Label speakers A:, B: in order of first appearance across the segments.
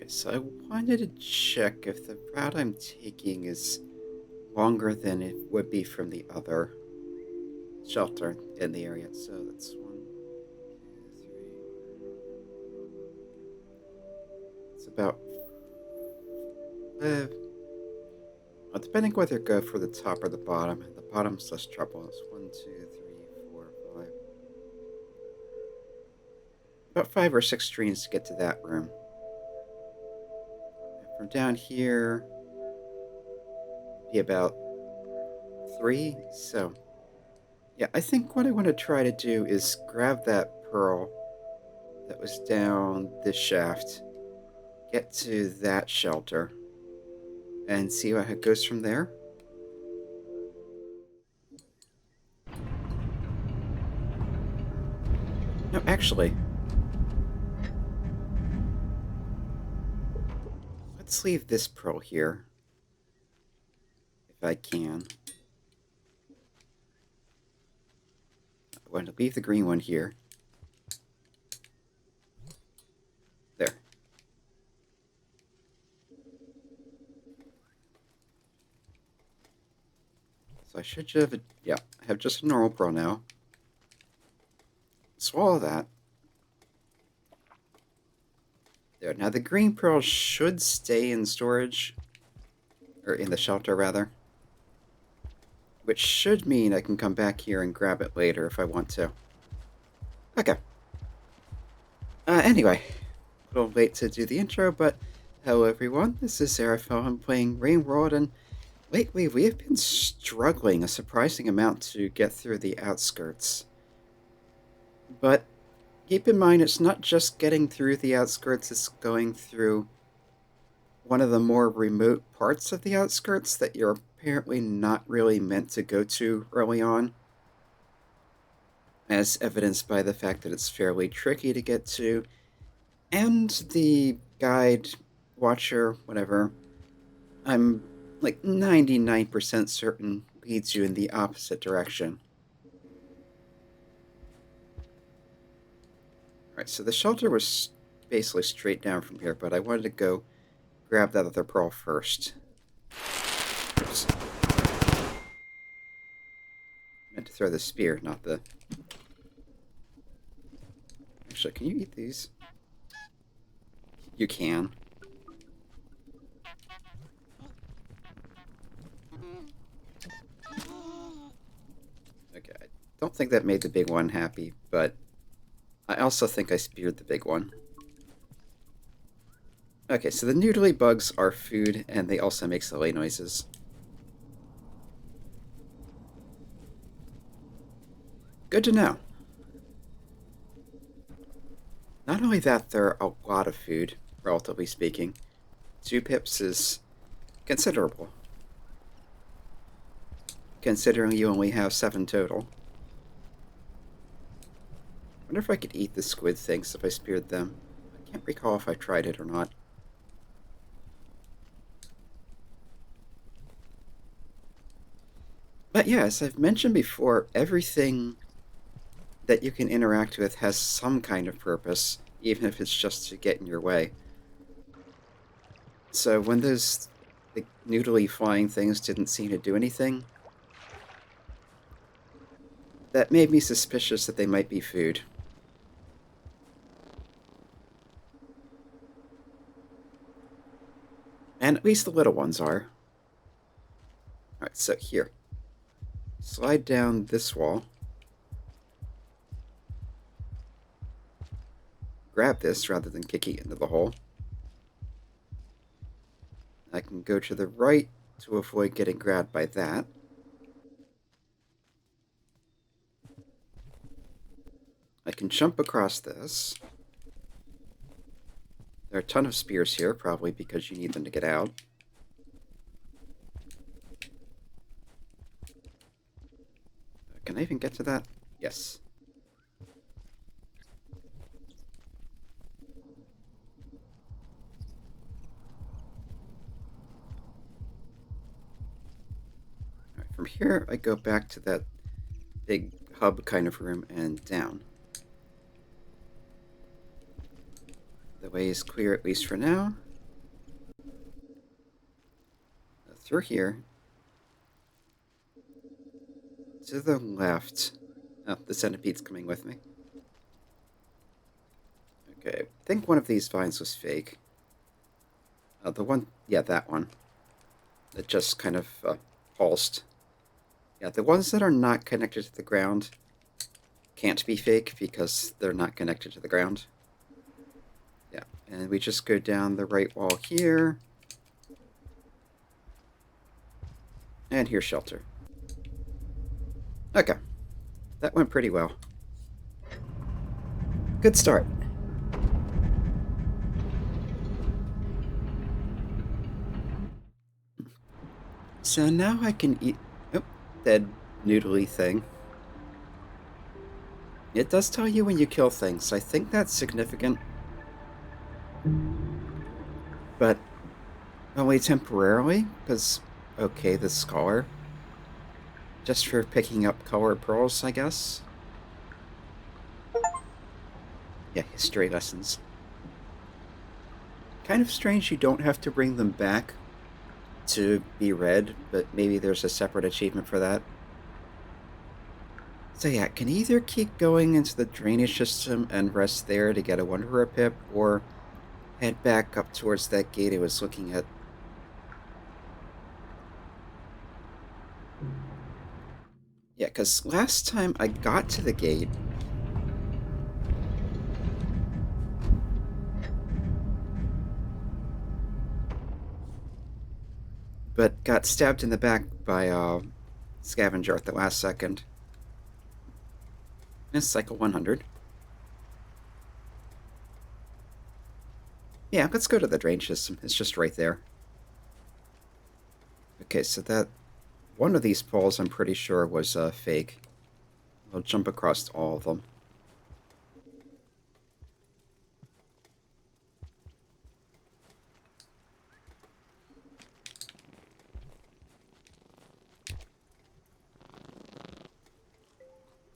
A: So I wanted to check if the route I'm taking is longer than it would be from the other shelter in the area. So that's one, two, three. It's about depending whether to go for the top or the bottom. The bottom's less trouble. It's one, two, three, four, five. About 5 or 6 streams to get to that room. And from down here, be about 3. So yeah, I think what I want to try to do is grab that pearl that was down this shaft, get to that shelter, and see how it goes from there. No, actually, let's leave this pearl here, if I can. I'm going to leave the green one here. There. So I should have, I have just a normal pearl now. Swallow that. There. Now the green pearl should stay in storage, or in the shelter rather, which should mean I can come back here and grab it later if I want to. Okay. Anyway, a little late to do the intro, but hello everyone, this is Zeraphel. I'm playing Rain World, and lately we have been struggling a surprising amount to get through the outskirts. But keep in mind, it's not just getting through the outskirts, it's going through one of the more remote parts of the outskirts that you're apparently not really meant to go to early on, as evidenced by the fact that it's fairly tricky to get to, and the guide, watcher, whatever, I'm like 99% certain leads you in the opposite direction. Alright, so the shelter was basically straight down from here, but I wanted to go grab that other pearl first. Oops. Meant to throw the spear, not the... Actually, can you eat these? You can. Okay, I don't think that made the big one happy, but I also think I speared the big one. Okay, so the noodly bugs are food, and they also make silly noises. Good to know. Not only that, they're a lot of food, relatively speaking. 2 pips is considerable, considering you only have 7 total. I wonder if I could eat the squid things if I speared them. I can't recall if I tried it or not. But yeah, as I've mentioned before, everything that you can interact with has some kind of purpose, even if it's just to get in your way. So when those noodly flying things didn't seem to do anything, that made me suspicious that they might be food. And at least the little ones are. Alright, so here. Slide down this wall. Grab this rather than kicking it into the hole. I can go to the right to avoid getting grabbed by that. I can jump across this. There are a ton of spears here, probably because you need them to get out. Can I even get to that? Yes. Alright, from here, I go back to that big hub kind of room and down. The way is clear, at least for now. through here, to the left. Oh, the centipede's coming with me. Okay, I think one of these vines was fake. The one, yeah, that one. That just kind of pulsed. Yeah, the ones that are not connected to the ground can't be fake because they're not connected to the ground. Yeah, and we just go down the right wall here. And here's shelter. Okay, that went pretty well. Good start. So now I can eat... Oh, dead noodly thing. It does tell you when you kill things. I think that's significant. But only temporarily, because... Okay, the scholar. Just for picking up colored pearls, I guess. Yeah, history lessons. Kind of strange you don't have to bring them back to be read, but maybe there's a separate achievement for that. So yeah, can either keep going into the drainage system and rest there to get a Wanderer pip, or head back up towards that gate I was looking at. Yeah, because last time I got to the gate, but got stabbed in the back by a scavenger at the last second. It's cycle 100. Yeah, let's go to the drainage system. It's just right there. Okay, so that one of these poles I'm pretty sure was fake. I'll jump across all of them.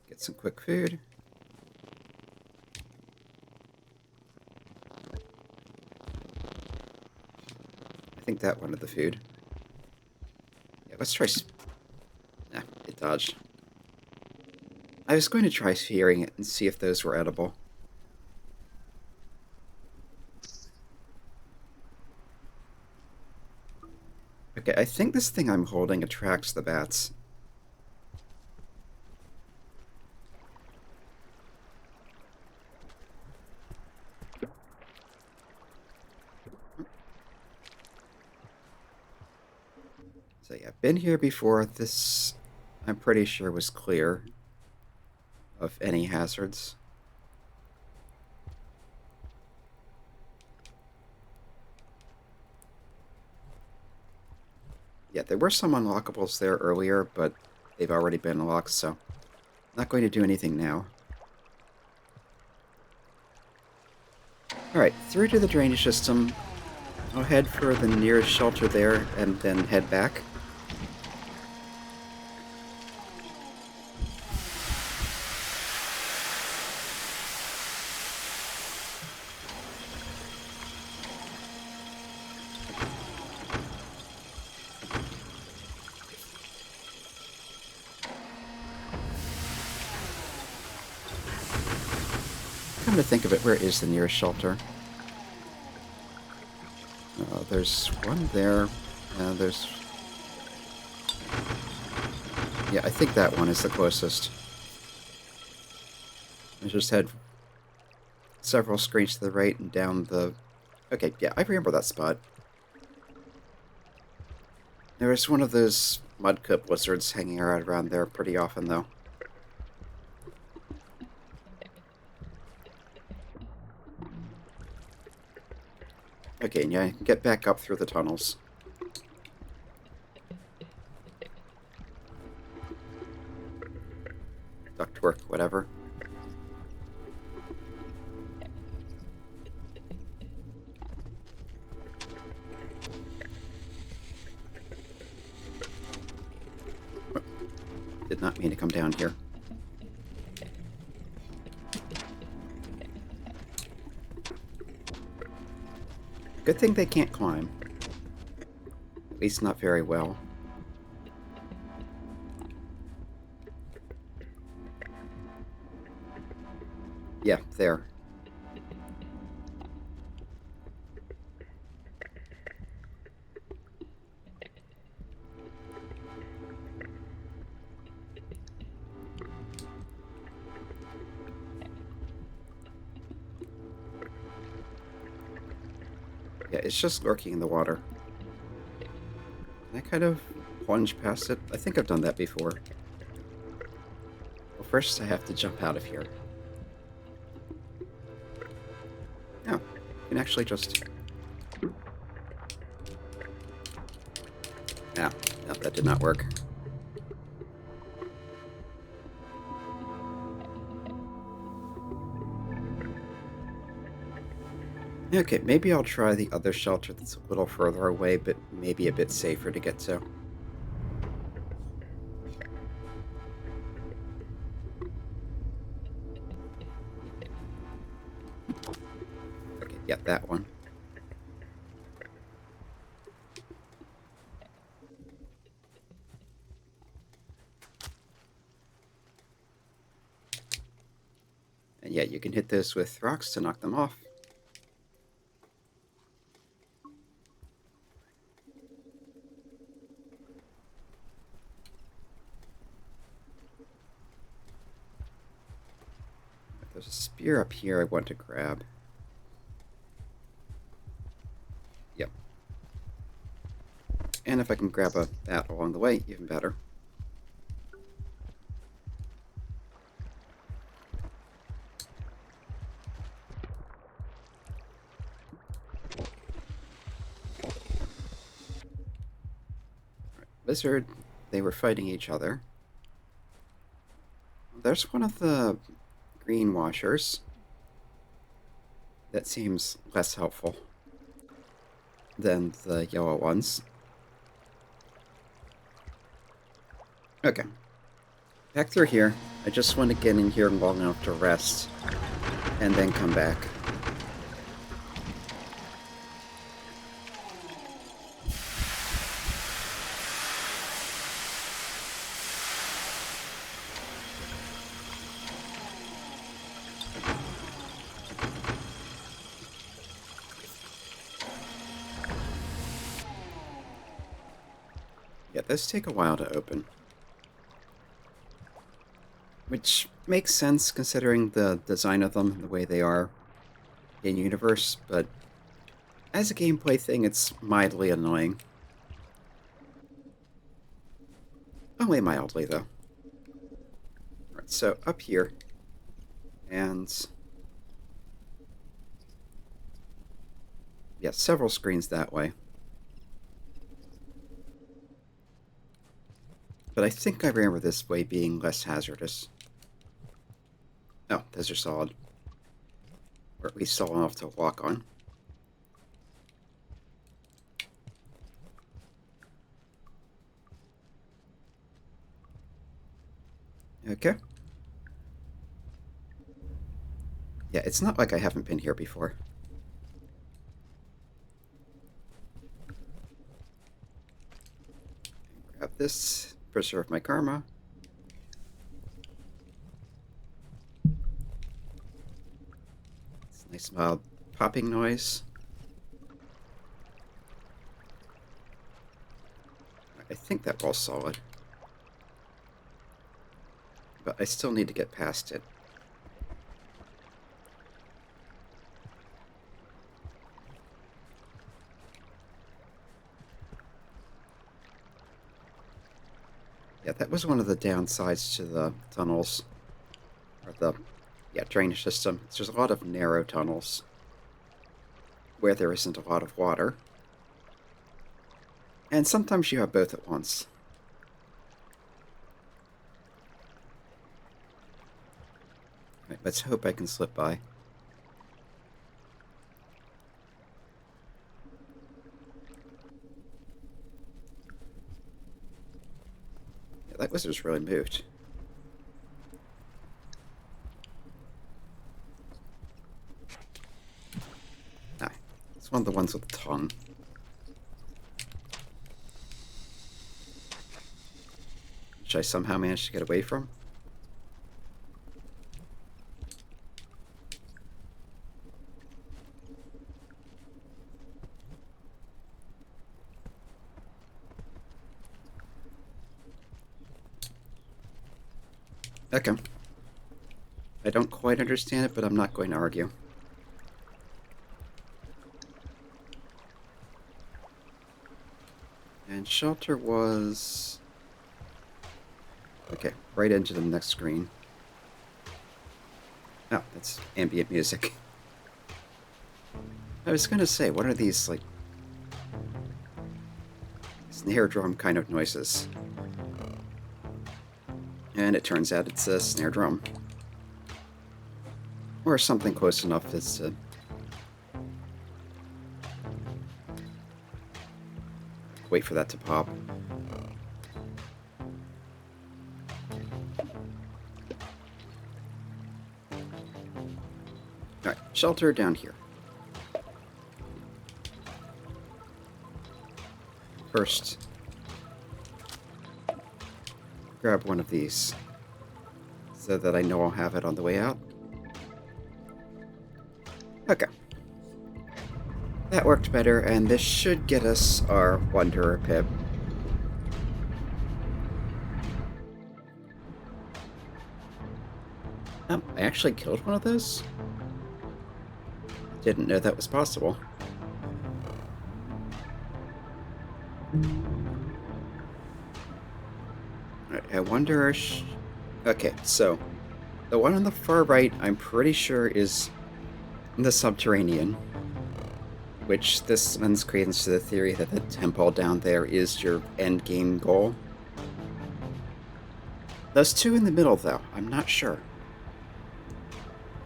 A: Get some quick food. I think that wanted the food. Yeah, let's try... Nah, it dodged. I was going to try hearing it and see if those were edible. Okay, I think this thing I'm holding attracts the bats. So yeah, been here before. This, I'm pretty sure, was clear of any hazards. Yeah, there were some unlockables there earlier, but they've already been unlocked, so not going to do anything now. Alright, through to the drainage system. I'll head for the nearest shelter there and then head back. Come to think of it, where is the nearest shelter? There's one there. There's... Yeah, I think that one is the closest. I just had several screens to the right and down the... Okay, yeah, I remember that spot. There was one of those mudcup lizards hanging around there pretty often, though. Okay, yeah, get back up through the tunnels. Ductwork, whatever. Did not mean to come down here. Good thing they can't climb. least not very well. Yeah, there. Yeah, it's just lurking in the water. Can I kind of plunge past it? I think I've done that before. Well, first I have to jump out of here. No, you can actually just... No, that did not work. Okay, maybe I'll try the other shelter that's a little further away, but maybe a bit safer to get to. Okay, yeah, that one. And yeah, you can hit those with rocks to knock them off. There's a spear up here I want to grab. Yep. And if I can grab that along the way, even better. Lizard, they were fighting each other. There's one of the green washers. That seems less helpful than the yellow ones. Okay. Back through here. I just want to get in here long enough to rest and then come back. Yeah, those take a while to open. Which makes sense considering the design of them, the way they are in universe, but as a gameplay thing, it's mildly annoying. Only mildly, though. Alright, so up here, and yeah, several screens that way. But I think I remember this way being less hazardous. Oh, those are solid. Or at least solid enough to walk on. Okay. Yeah, it's not like I haven't been here before. Grab this, preserve my karma. It's a nice mild popping noise. I think that wall's solid. But I still need to get past it. Yeah, that was one of the downsides to the tunnels. Or the, drainage system. There's a lot of narrow tunnels where there isn't a lot of water. And sometimes you have both at once. Right, let's hope I can slip by. Yeah, that lizard's really moved. Ah, it's one of the ones with the tongue. which I somehow managed to get away from. Okay. I don't quite understand it, but I'm not going to argue. And shelter was... Okay, right into the next screen. Oh, that's ambient music. I was gonna say, what are these, like, snare drum kind of noises? And it turns out it's a snare drum. Or something close enough as to... wait for that to pop. Alright, shelter down here. First, grab one of these so that I know I'll have it on the way out. Okay. That worked better, and this should get us our Wanderer Pip. Oh, I actually killed one of those? Didn't know that was possible. Alright, I wonder... Okay, so... the one on the far right, I'm pretty sure is the subterranean. Which this lends credence to the theory that the temple down there is your endgame goal. Those two in the middle, though, I'm not sure.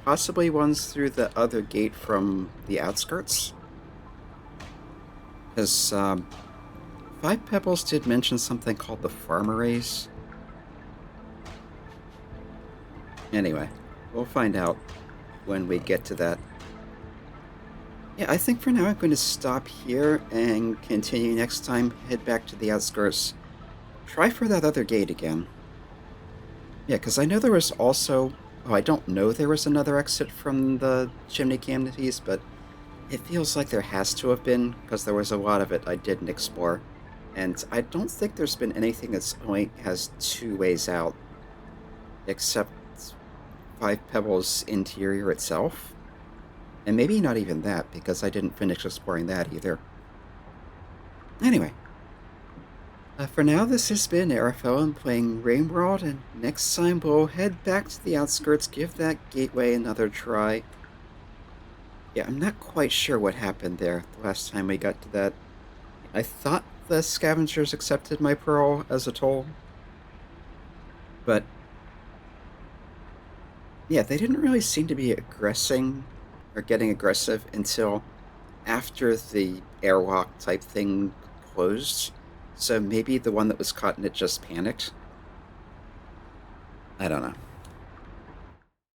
A: Possibly one's through the other gate from the outskirts? Because, 5 Pebbles did mention something called the Farmer Race. Anyway, we'll find out when we get to that. Yeah, I think for now I'm going to stop here and continue next time, head back to the outskirts. Try for that other gate again. Yeah, because I know there was also... oh, I don't know there was another exit from the chimney canities, but it feels like there has to have been, because there was a lot of it I didn't explore. And I don't think there's been anything that's only has 2 ways out, except 5 Pebbles interior itself. And maybe not even that, because I didn't finish exploring that either. Anyway. For now, this has been Arafellum playing Rain World, and next time we'll head back to the outskirts, give that gateway another try. Yeah, I'm not quite sure what happened there the last time we got to that. I thought the scavengers accepted my pearl as a toll. But... yeah, they didn't really seem to be aggressing or getting aggressive until after the airlock type thing closed. So maybe the one that was caught in it just panicked. I don't know.